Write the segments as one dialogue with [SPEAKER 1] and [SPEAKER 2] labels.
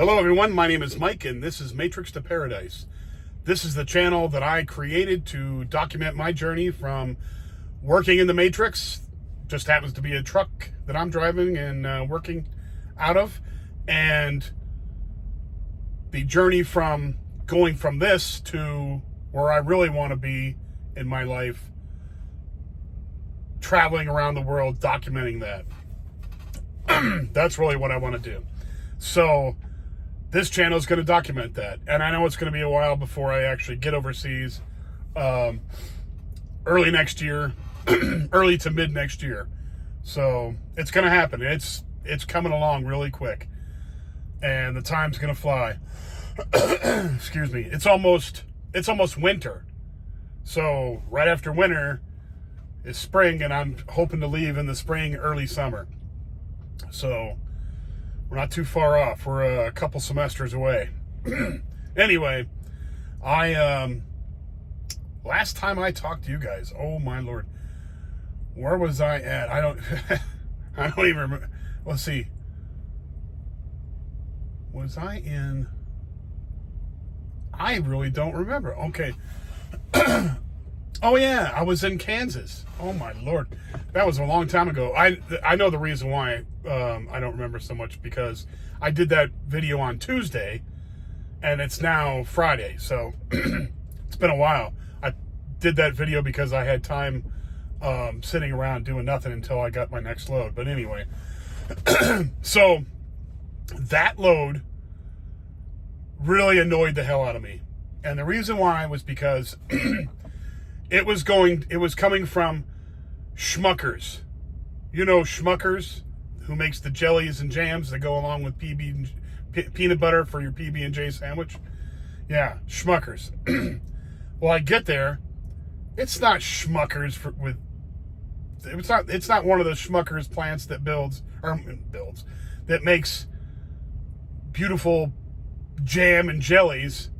[SPEAKER 1] Hello everyone, my name is Mike and this is Matrix to Paradise. This is the channel that I created to document my journey from working in the Matrix, just happens to be a truck that I'm driving and working out of, and the journey from going from this to where I really want to be in my life, traveling around the world, documenting that. That's really what I want to do. So this channel is going to document that. And I know it's going to be a while before I actually get overseas. Early next year, early to mid next year. So it's going to happen. It's coming along really quick. And the time's going to fly. Excuse me. It's almost winter. So right after winter is spring, and I'm hoping to leave in the spring, early summer. So we're not too far off. We're a couple semesters away. Anyway, last time I talked to you guys, oh my Lord, where was I at? I don't even remember. Let's see. Was I in? I really don't remember. Okay. Oh yeah, I was in Kansas. Oh my Lord, that was a long time ago. I know the reason why I don't remember so much, because I did that video on Tuesday, and it's now Friday, so it's been a while. I did that video because I had time sitting around doing nothing until I got my next load. But anyway, so that load really annoyed the hell out of me, and the reason why was because it was coming from Schmuckers. You know Schmuckers, who makes the jellies and jams that go along with peanut butter for your PB&J sandwich? Yeah, Schmuckers. Well, I get there, it's not Schmuckers it's not one of the Schmuckers plants that that makes beautiful jam and jellies,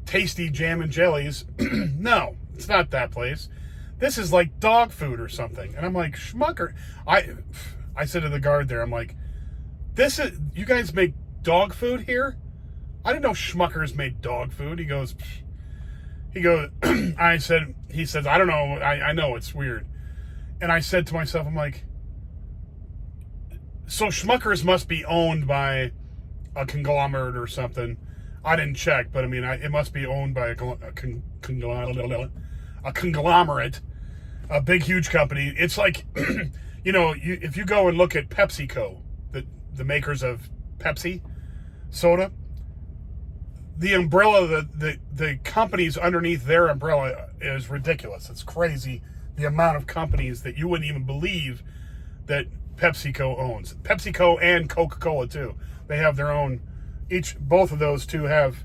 [SPEAKER 1] tasty jam and jellies. No, it's not that place. This is like dog food or something. And I'm like, Schmucker. I said to the guard there, I'm like, you guys make dog food here? I didn't know Schmuckers made dog food. He goes, he says, I don't know. I know it's weird. And I said to myself, I'm like, so Schmuckers must be owned by a conglomerate or something. I didn't check, but I mean, it must be owned by a conglomerate, a big, huge company. It's like, if you go and look at PepsiCo, the makers of Pepsi soda, the umbrella, the companies underneath their umbrella is ridiculous. It's crazy, the amount of companies that you wouldn't even believe that PepsiCo owns. PepsiCo and Coca-Cola too. They have their own. Both of those two have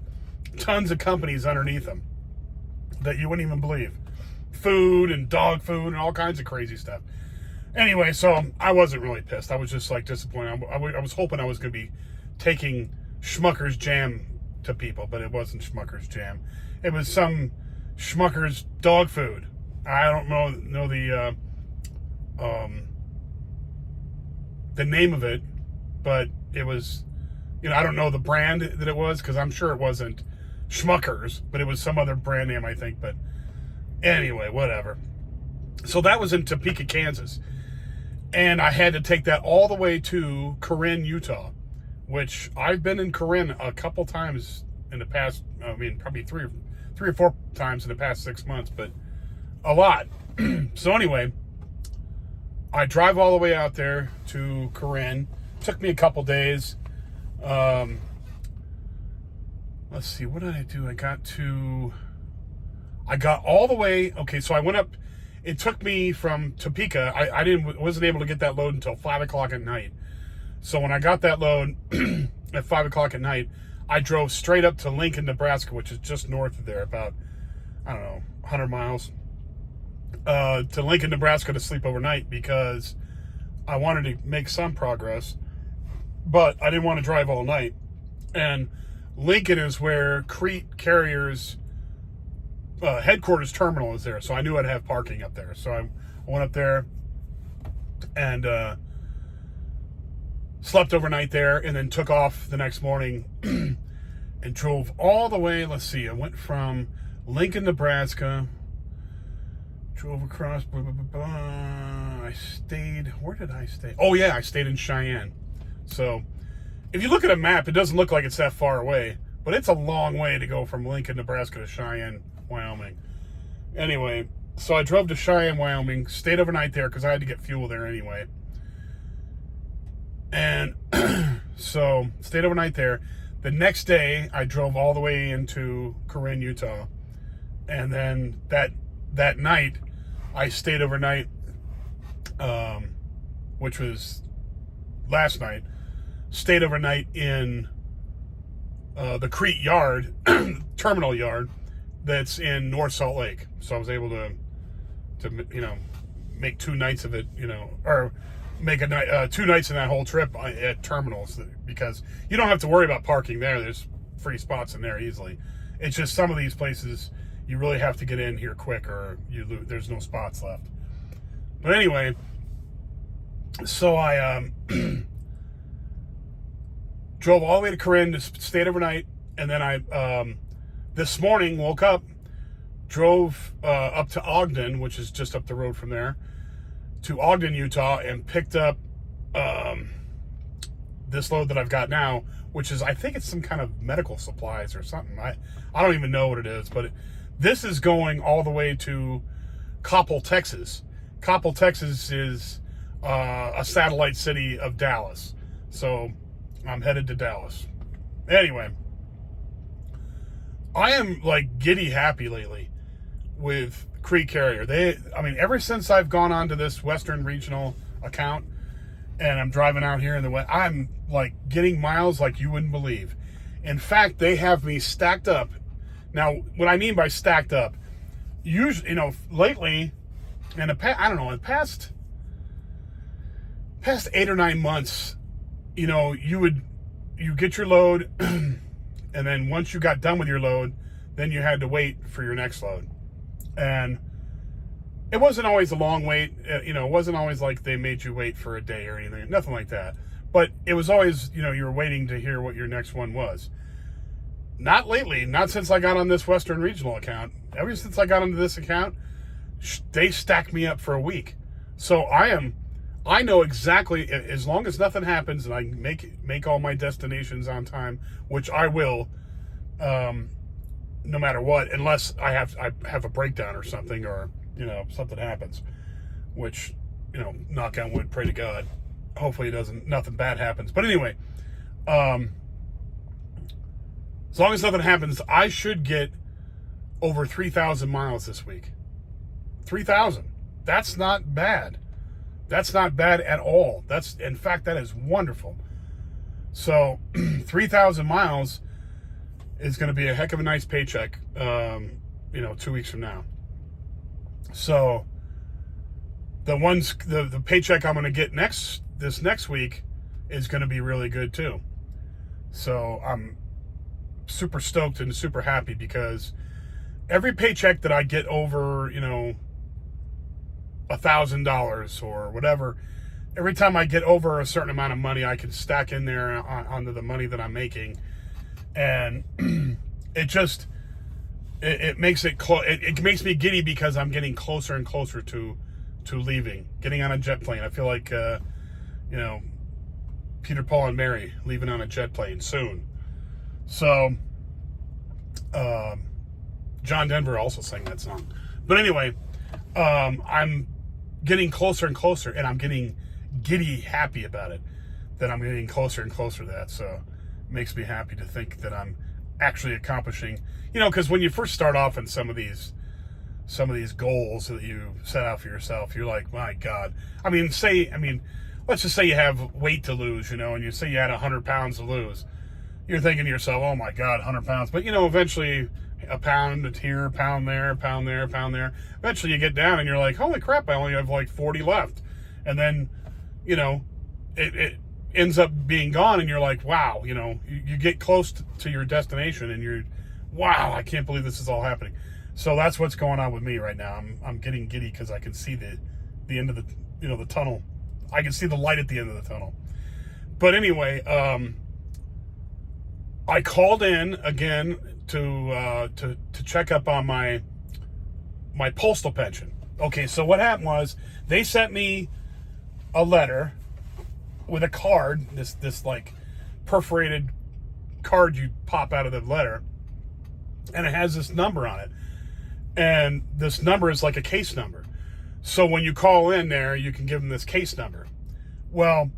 [SPEAKER 1] tons of companies underneath them that you wouldn't even believe. Food and dog food and all kinds of crazy stuff. Anyway, so I wasn't really pissed. I was just like disappointed. I was hoping I was going to be taking Schmucker's jam to people, but it wasn't Schmucker's jam. It was some Schmucker's dog food. I don't know the name of it, but it was, I don't know the brand that it was, because I'm sure it wasn't Schmuckers, but it was some other brand name, I think. But anyway, whatever. So that was in Topeka, Kansas. And I had to take that all the way to Corinne, Utah, which I've been in Corinne a couple times in the past, probably three or four times in the past 6 months, but a lot. So anyway, I drive all the way out there to Corinne. Took me a couple days. Let's see, what did I do? I got all the way. Okay, so I went up. It took me from Topeka. I wasn't able to get that load until 5 o'clock at night. So when I got that load at 5 o'clock at night, I drove straight up to Lincoln, Nebraska, which is just north of there, about, 100 miles, to Lincoln, Nebraska to sleep overnight, because I wanted to make some progress, but I didn't want to drive all night. And Lincoln is where Crete Carrier's headquarters terminal is there, so I knew I'd have parking up there. So I went up there, and slept overnight there, and then took off the next morning and drove all the way. Let's see, I went from Lincoln, Nebraska, drove across, blah, blah, blah, blah. I stayed, where did I stay? Oh yeah, I stayed in Cheyenne. So if you look at a map, it doesn't look like it's that far away, but it's a long way to go from Lincoln, Nebraska to Cheyenne, Wyoming. Anyway, so I drove to Cheyenne, Wyoming, stayed overnight there because I had to get fuel there anyway. And so stayed overnight there. The next day, I drove all the way into Corinne, Utah. And then that night, I stayed overnight, which was last night. Stayed overnight in the Crete yard, terminal yard, that's in North Salt Lake. So I was able to make 2 nights of it, or make a night, 2 nights in that whole trip at terminals, because you don't have to worry about parking there. There's free spots in there easily. It's just some of these places you really have to get in here quick, or there's no spots left. But anyway, so I drove all the way to Corinne, stayed overnight, and then I this morning woke up, drove up to Ogden, which is just up the road from there, to Ogden, Utah, and picked up this load that I've got now, which is, I think it's some kind of medical supplies or something. I don't even know what it is, but this is going all the way to Coppell, Texas. Coppell, Texas is a satellite city of Dallas. So I'm headed to Dallas. Anyway, I am like giddy happy lately with Crete Carrier. Ever since I've gone on to this Western Regional account and I'm driving out here in the West, I'm like getting miles like you wouldn't believe. In fact, they have me stacked up. Now, what I mean by stacked up, usually, lately, in the past 8 or 9 months, you get your load, and then once you got done with your load, then you had to wait for your next load. And it wasn't always a long wait. It wasn't always like they made you wait for a day or anything, nothing like that. But it was always, you were waiting to hear what your next one was. Not lately, not since I got on this Western Regional account. Ever since I got onto this account, they stacked me up for a week. So I know exactly, as long as nothing happens and I make all my destinations on time, which I will, no matter what, unless I have a breakdown or something, or something happens, which knock on wood, pray to God, hopefully nothing bad happens. But anyway, as long as nothing happens, I should get over 3,000 miles this week. 3,000. That's not bad. That's not bad at all. In fact, that is wonderful. So 3,000 miles is going to be a heck of a nice paycheck, 2 weeks from now. So the paycheck I'm going to get this next week is going to be really good too. So I'm super stoked and super happy, because every paycheck that I get over, $1,000 or whatever, every time I get over a certain amount of money, I can stack in there onto the money that I'm making. And it makes makes me giddy, because I'm getting closer and closer to leaving, getting on a jet plane. I feel like, Peter, Paul, and Mary leaving on a jet plane soon. So, John Denver also sang that song. But anyway, I'm getting closer and closer, and I'm getting giddy happy about it, that I'm getting closer and closer to that. So it makes me happy to think that I'm actually accomplishing, because when you first start off in some of these goals that you set out for yourself, you're like, my God. Let's just say you have weight to lose, and you say you had 100 pounds to lose. You're thinking to yourself, oh my God, 100 pounds. But, eventually a pound here, a pound there, a pound there, a pound there. Eventually you get down and you're like, holy crap, I only have like 40 left. And then, it ends up being gone, and you're like, wow, you get close to your destination, and wow, I can't believe this is all happening. So that's what's going on with me right now. I'm getting giddy because I can see the end of the tunnel. I can see the light at the end of the tunnel. But anyway, I called in again to check up on my postal pension. Okay, so what happened was they sent me a letter with a card, this like perforated card you pop out of the letter, and it has this number on it. And this number is like a case number. So when you call in there, you can give them this case number. Well,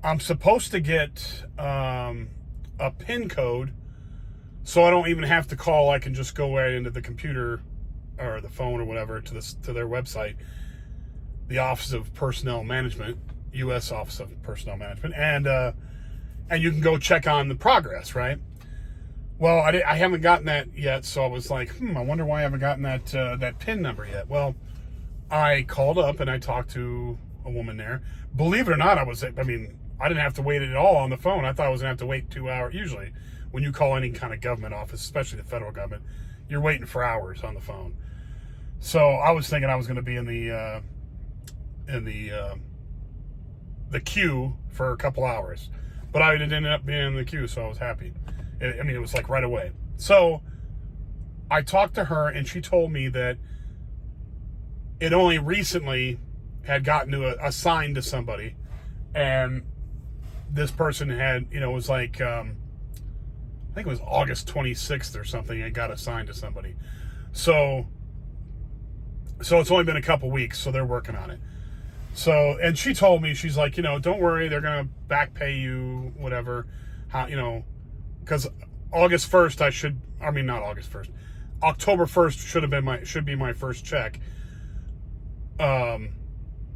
[SPEAKER 1] I'm supposed to get a PIN code, so I don't even have to call. I can just go right into the computer or the phone or whatever to their website, the Office of Personnel Management, U.S. Office of Personnel Management, and you can go check on the progress, right? Well, I haven't gotten that yet, so I was like, I wonder why I haven't gotten that PIN number yet. Well, I called up and I talked to a woman there. Believe it or not, I didn't have to wait at all on the phone. I thought I was going to have to wait 2 hours. Usually, when you call any kind of government office, especially the federal government, you're waiting for hours on the phone. So I was thinking I was going to be in the queue for a couple hours. But I ended up being in the queue, so I was happy. It was like right away. So I talked to her, and she told me that it only recently had gotten assigned to somebody, and this person had, it was like, I think it was August 26th or something, it got assigned to somebody. So it's only been a couple weeks, so they're working on it. So, and she told me, she's like, don't worry, they're going to back pay you, whatever, because August 1st, not August 1st, October 1st should be my first check,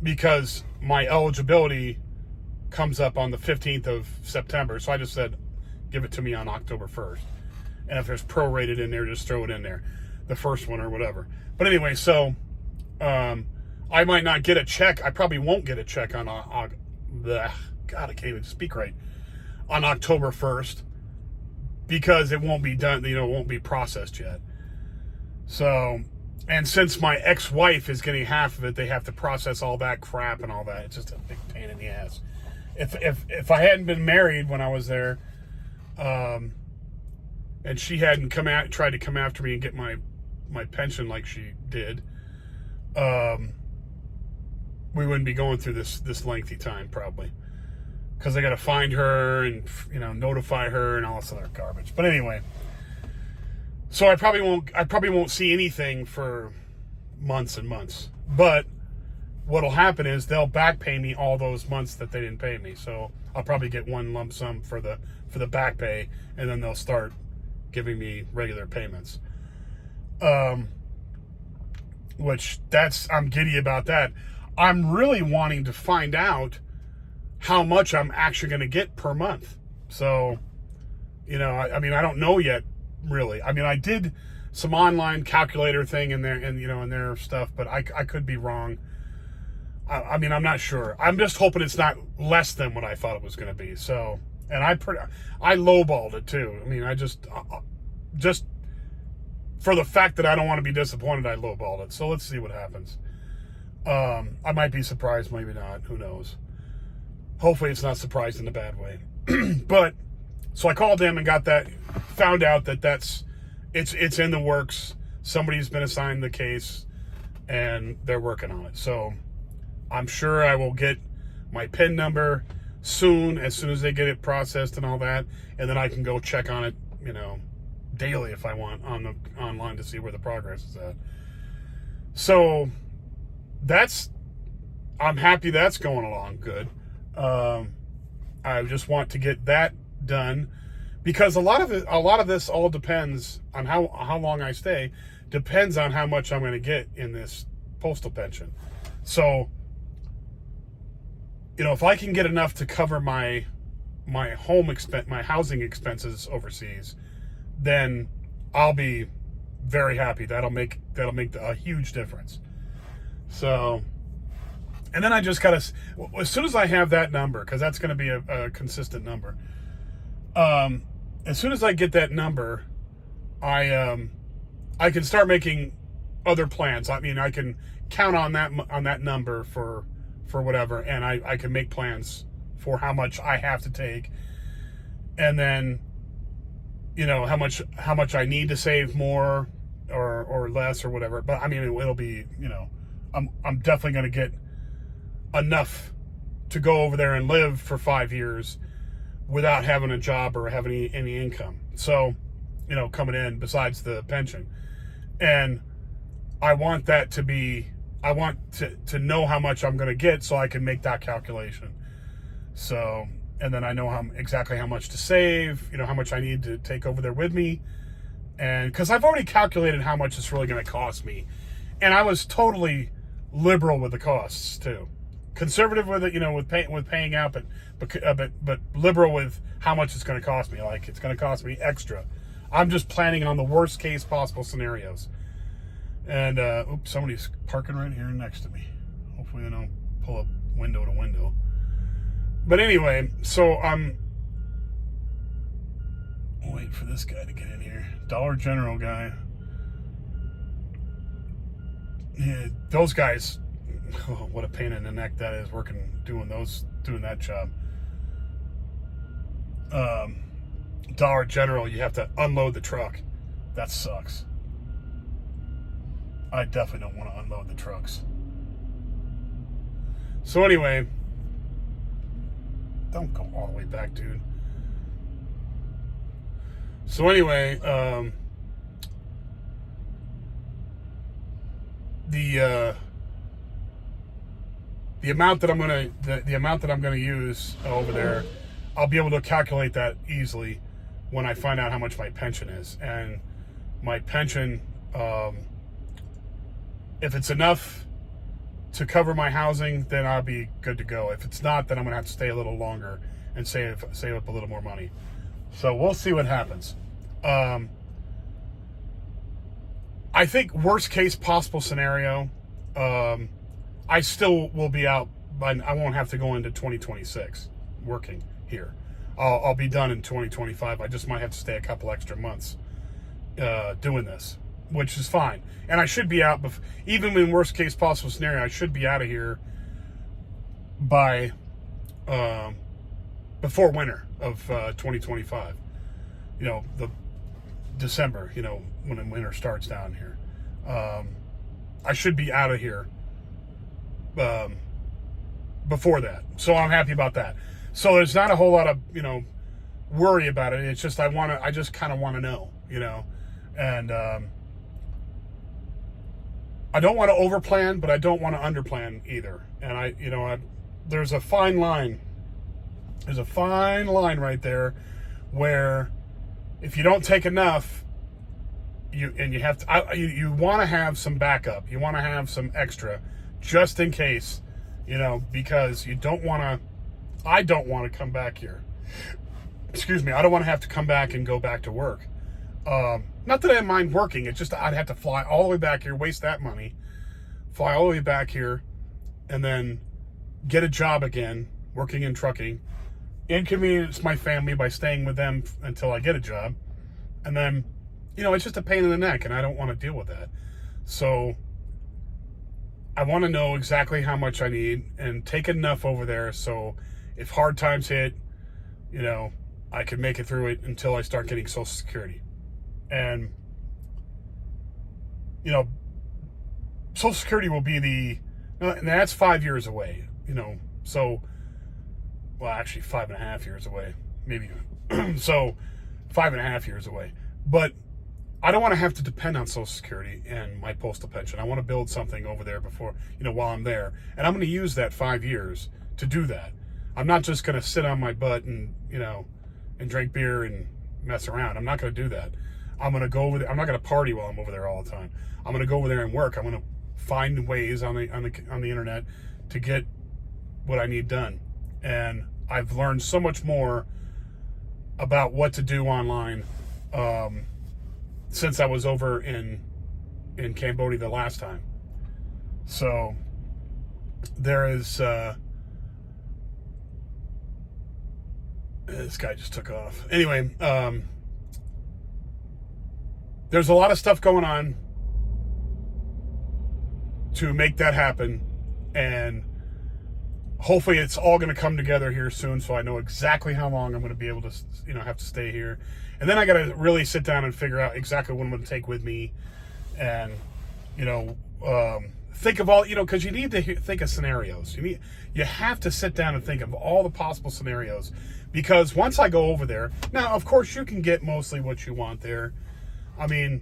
[SPEAKER 1] because my eligibility comes up on the 15th of September. So I just said, give it to me on October 1st. And if there's prorated in there, just throw it in there, the first one or whatever. But anyway, so, I might not get a check. I probably won't get a check on, God, I can't even speak right, on October 1st, because it won't be done, it won't be processed yet. So, and since my ex-wife is getting half of it, they have to process all that crap and all that. It's just a big pain in the ass. If I hadn't been married when I was there, and she hadn't tried to come after me and get my pension like she did, we wouldn't be going through this lengthy time, probably, because I got to find her and notify her and all this other garbage. But anyway, so I probably won't see anything for months and months. But what'll happen is they'll back pay me all those months that they didn't pay me. So I'll probably get one lump sum for the back pay, and then they'll start giving me regular payments. Which I'm giddy about that. I'm really wanting to find out how much I'm actually going to get per month. So, I don't know yet, really. I did some online calculator thing in there, and in their stuff, but I could be wrong. I'm not sure. I'm just hoping it's not less than what I thought it was going to be. So, and I lowballed it too. I just for the fact that I don't want to be disappointed, I lowballed it. So let's see what happens. I might be surprised, maybe not. Who knows? Hopefully it's not surprised in a bad way. But, so I called them and found out that it's in the works. Somebody's been assigned the case, and they're working on it. So I'm sure I will get my PIN number soon as they get it processed and all that. And then I can go check on it, daily if I want online to see where the progress is at. So I'm happy that's going along good. I just want to get that done, because a lot of this all depends on how long I stay, depends on how much I'm going to get in this postal pension. So, if I can get enough to cover my housing expenses overseas, then I'll be very happy. That'll make a huge difference. So, and then I just gotta, as soon as I have that number, because that's going to be a consistent number. As soon as I get that number, I can start making other plans. I can count on that number for whatever, and I can make plans for how much I have to take, and then, you know, how much I need to save more or less or whatever. But I mean, it'll be, you know, I'm definitely going to get enough to go over there and live for 5 years without having a job or having any income. So, you know, coming in besides the pension. And I want that to be, I want to know how much I'm going to get so I can make that calculation. So, and then I know exactly how much to save, you know, how much I need to take over there with me. And because I've already calculated how much it's really going to cost me. And I was totally liberal with the costs too. Conservative with it, you know, with paying out, but liberal with how much it's going to cost me. Like, it's going to cost me extra. I'm just planning on the worst case possible scenarios. And oops, somebody's parking right here next to me. Hopefully they don't pull up window to window. But anyway, so I'm wait for this guy to get in here. Dollar General guy. Yeah, those guys. Oh, what a pain in the neck that is doing that job. Dollar General, you have to unload the truck. That sucks. I definitely don't want to unload the trucks. So anyway, don't go all the way back, dude. So anyway, the amount that I'm gonna use over there, I'll be able to calculate that easily when I find out how much my pension is. And my pension, if it's enough to cover my housing, then I'll be good to go. If it's not, then I'm gonna have to stay a little longer and save up a little more money. So we'll see what happens. I think worst case possible scenario, I still will be out, but I won't have to go into 2026 working here. I'll be done in 2025. I just might have to stay a couple extra months doing this, which is fine. And I should be out, even in worst case possible scenario, I should be out of here by before winter of 2025. You know, the December, you know, when the winter starts down here. I should be out of here before that. So I'm happy about that. So there's not a whole lot of, you know, worry about it. It's just I just kind of want to know, you know. And I don't want to overplan, but I don't want to underplan either. And there's a fine line. There's a fine line right there where if you don't take enough, you want to have some backup. You want to have some extra just in case, you know, because I don't want to come back here. Excuse me. I don't want to have to come back and go back to work. Not that I mind working. It's just I'd have to fly all the way back here, waste that money, fly all the way back here, and then get a job again, working in trucking, inconvenience my family by staying with them until I get a job. And then, you know, it's just a pain in the neck, and I don't want to deal with that. So I want to know exactly how much I need and take enough over there so if hard times hit, you know, I can make it through it until I start getting Social Security. And, you know, Social Security will be and that's 5 years away, you know, so, well, actually 5.5 years away, maybe. So 5.5 years away. But I don't want to have to depend on Social Security and my postal pension. I want to build something over there before, you know, while I'm there. And I'm going to use that 5 years to do that. I'm not just going to sit on my butt and, you know, and drink beer and mess around. I'm not going to do that. I'm going to go over there. I'm not going to party while I'm over there all the time. I'm going to go over there and work. I'm going to find ways on the internet to get what I need done. And I've learned so much more about what to do online since I was over in Cambodia the last time. So there is this guy just took off. Anyway, there's a lot of stuff going on to make that happen, and hopefully it's all going to come together here soon, so I know exactly how long I'm going to be able to, have to stay here. And then I got to really sit down and figure out exactly what I'm going to take with me, and think of all, because you need to think of scenarios. You have to sit down and think of all the possible scenarios, because once I go over there, now of course you can get mostly what you want there. I mean,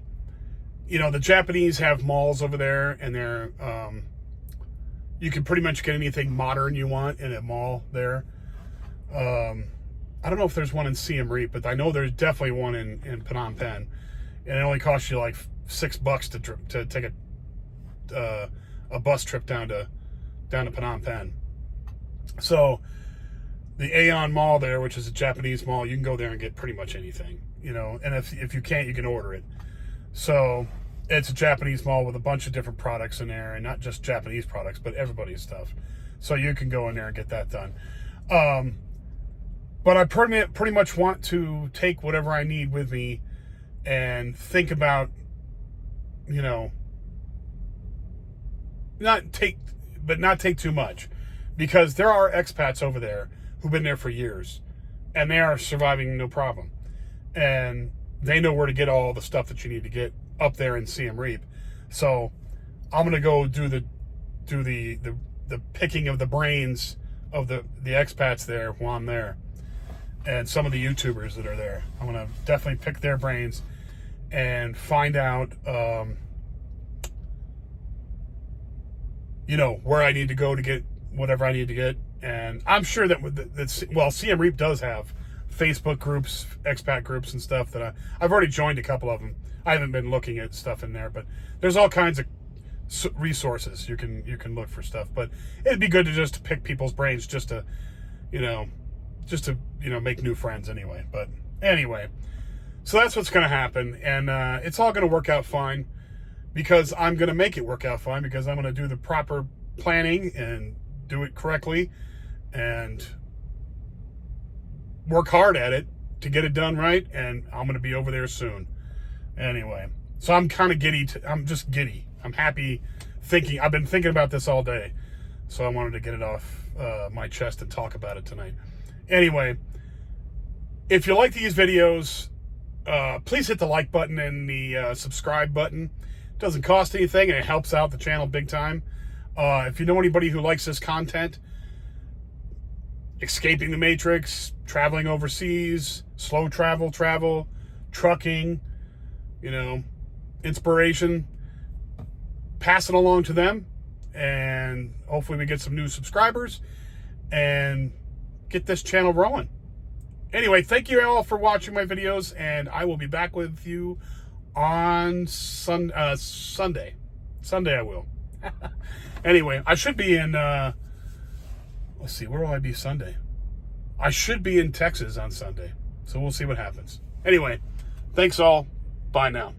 [SPEAKER 1] the Japanese have malls over there, and they're you can pretty much get anything modern you want in a mall there. I don't know if there's one in Siem Reap, but I know there's definitely one in Phnom Penh, and it only costs you like $6 to take a bus trip down to Phnom Penh. So the Aeon Mall there, which is a Japanese mall, you can go there and get pretty much anything, and if you can't, you can order it. So it's a Japanese mall with a bunch of different products in there, and not just Japanese products, but everybody's stuff. So you can go in there and get that done. But I pretty much want to take whatever I need with me and think about, not take too much, because there are expats over there who've been there for years, and they are surviving no problem, and they know where to get all the stuff that you need to get up there in Siem Reap. So I'm gonna go do the picking of the brains of the expats there while I'm there, and some of the YouTubers that are there. I'm gonna definitely pick their brains and find out where I need to go to get whatever I need to get. And I'm sure that Siem Reap does have Facebook groups, expat groups and stuff that I've already joined a couple of them. I haven't been looking at stuff in there, but there's all kinds of resources you can look for stuff. But it'd be good to just pick people's brains, just to make new friends anyway. But anyway, so that's what's going to happen, and it's all going to work out fine, because I'm going to make it work out fine, because I'm going to do the proper planning and do it correctly and work hard at it to get it done right, and I'm going to be over there soon. Anyway, so I'm kind of giddy. I'm just giddy. I'm happy I've been thinking about this all day, so I wanted to get it off my chest and talk about it tonight. Anyway, if you like these videos, please hit the like button and the subscribe button. It doesn't cost anything, and it helps out the channel big time. If you know anybody who likes this content, escaping the matrix, traveling overseas, slow travel, trucking, inspiration, pass it along to them, and hopefully we get some new subscribers and get this channel rolling. Anyway, thank you all for watching my videos, and I will be back with you on Sunday. Sunday I will. Anyway, I should be in, let's see, where will I be Sunday? I should be in Texas on Sunday, so we'll see what happens. Anyway, thanks all. Bye now.